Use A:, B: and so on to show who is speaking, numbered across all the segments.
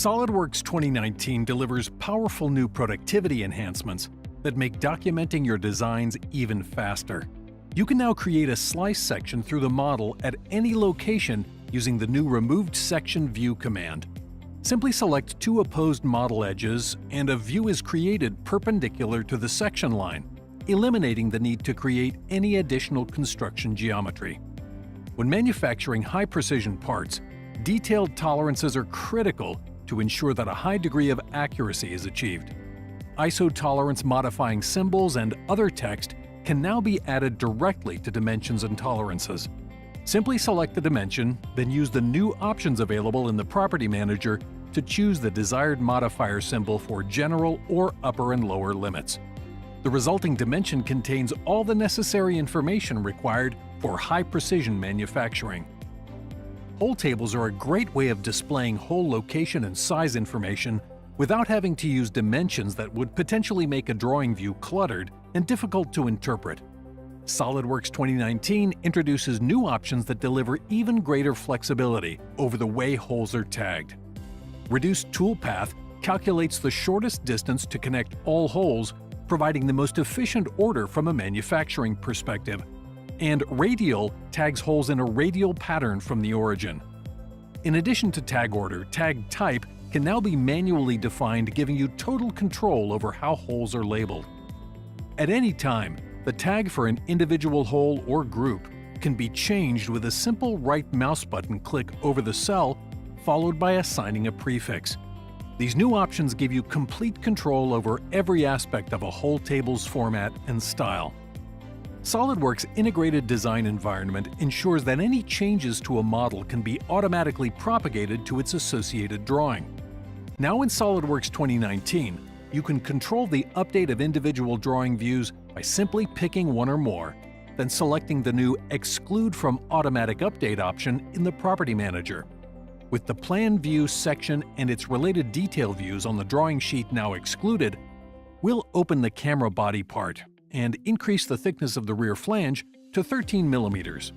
A: SOLIDWORKS 2019 delivers powerful new productivity enhancements that make documenting your designs even faster. You can now create a slice section through the model at any location using the new Removed Section View command. Simply select two opposed model edges and a view is created perpendicular to the section line, eliminating the need to create any additional construction geometry. When manufacturing high-precision parts, detailed tolerances are critical to ensure that a high degree of accuracy is achieved. ISO tolerance modifying symbols and other text can now be added directly to dimensions and tolerances. Simply select the dimension, then use the new options available in the Property Manager to choose the desired modifier symbol for general or upper and lower limits. The resulting dimension contains all the necessary information required for high-precision manufacturing. Hole tables are a great way of displaying hole location and size information without having to use dimensions that would potentially make a drawing view cluttered and difficult to interpret. SOLIDWORKS 2019 introduces new options that deliver even greater flexibility over the way holes are tagged. Reduced toolpath calculates the shortest distance to connect all holes, providing the most efficient order from a manufacturing perspective. And radial tags holes in a radial pattern from the origin. In addition to tag order, tag type can now be manually defined, giving you total control over how holes are labeled. At any time, the tag for an individual hole or group can be changed with a simple right mouse button click over the cell, followed by assigning a prefix. These new options give you complete control over every aspect of a hole table's format and style. SOLIDWORKS' integrated design environment ensures that any changes to a model can be automatically propagated to its associated drawing. Now in SOLIDWORKS 2019, you can control the update of individual drawing views by simply picking one or more, then selecting the new Exclude from Automatic Update option in the Property Manager. With the Plan View section and its related detail views on the drawing sheet now excluded, we'll open the camera body part and increase the thickness of the rear flange to 13 mm.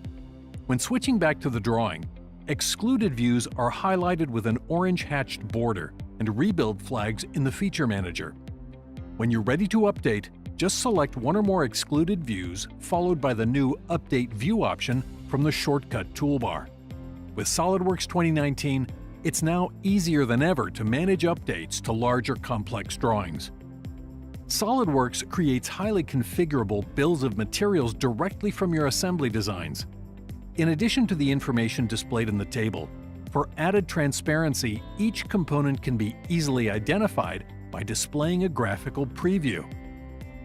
A: When switching back to the drawing, excluded views are highlighted with an orange hatched border and rebuild flags in the Feature Manager. When you're ready to update, just select one or more excluded views followed by the new Update View option from the shortcut toolbar. With SOLIDWORKS 2019, it's now easier than ever to manage updates to larger complex drawings. SOLIDWORKS creates highly configurable bills of materials directly from your assembly designs. In addition to the information displayed in the table, for added transparency, each component can be easily identified by displaying a graphical preview.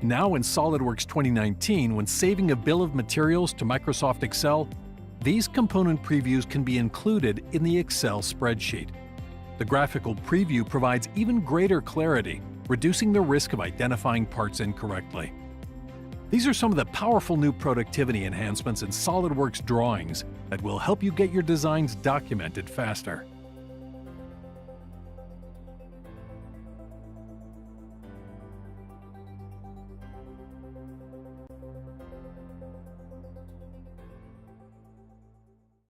A: Now in SOLIDWORKS 2019, when saving a bill of materials to Microsoft Excel, these component previews can be included in the Excel spreadsheet. The graphical preview provides even greater clarity, reducing the risk of identifying parts incorrectly. These are some of the powerful new productivity enhancements in SOLIDWORKS drawings that will help you get your designs documented faster.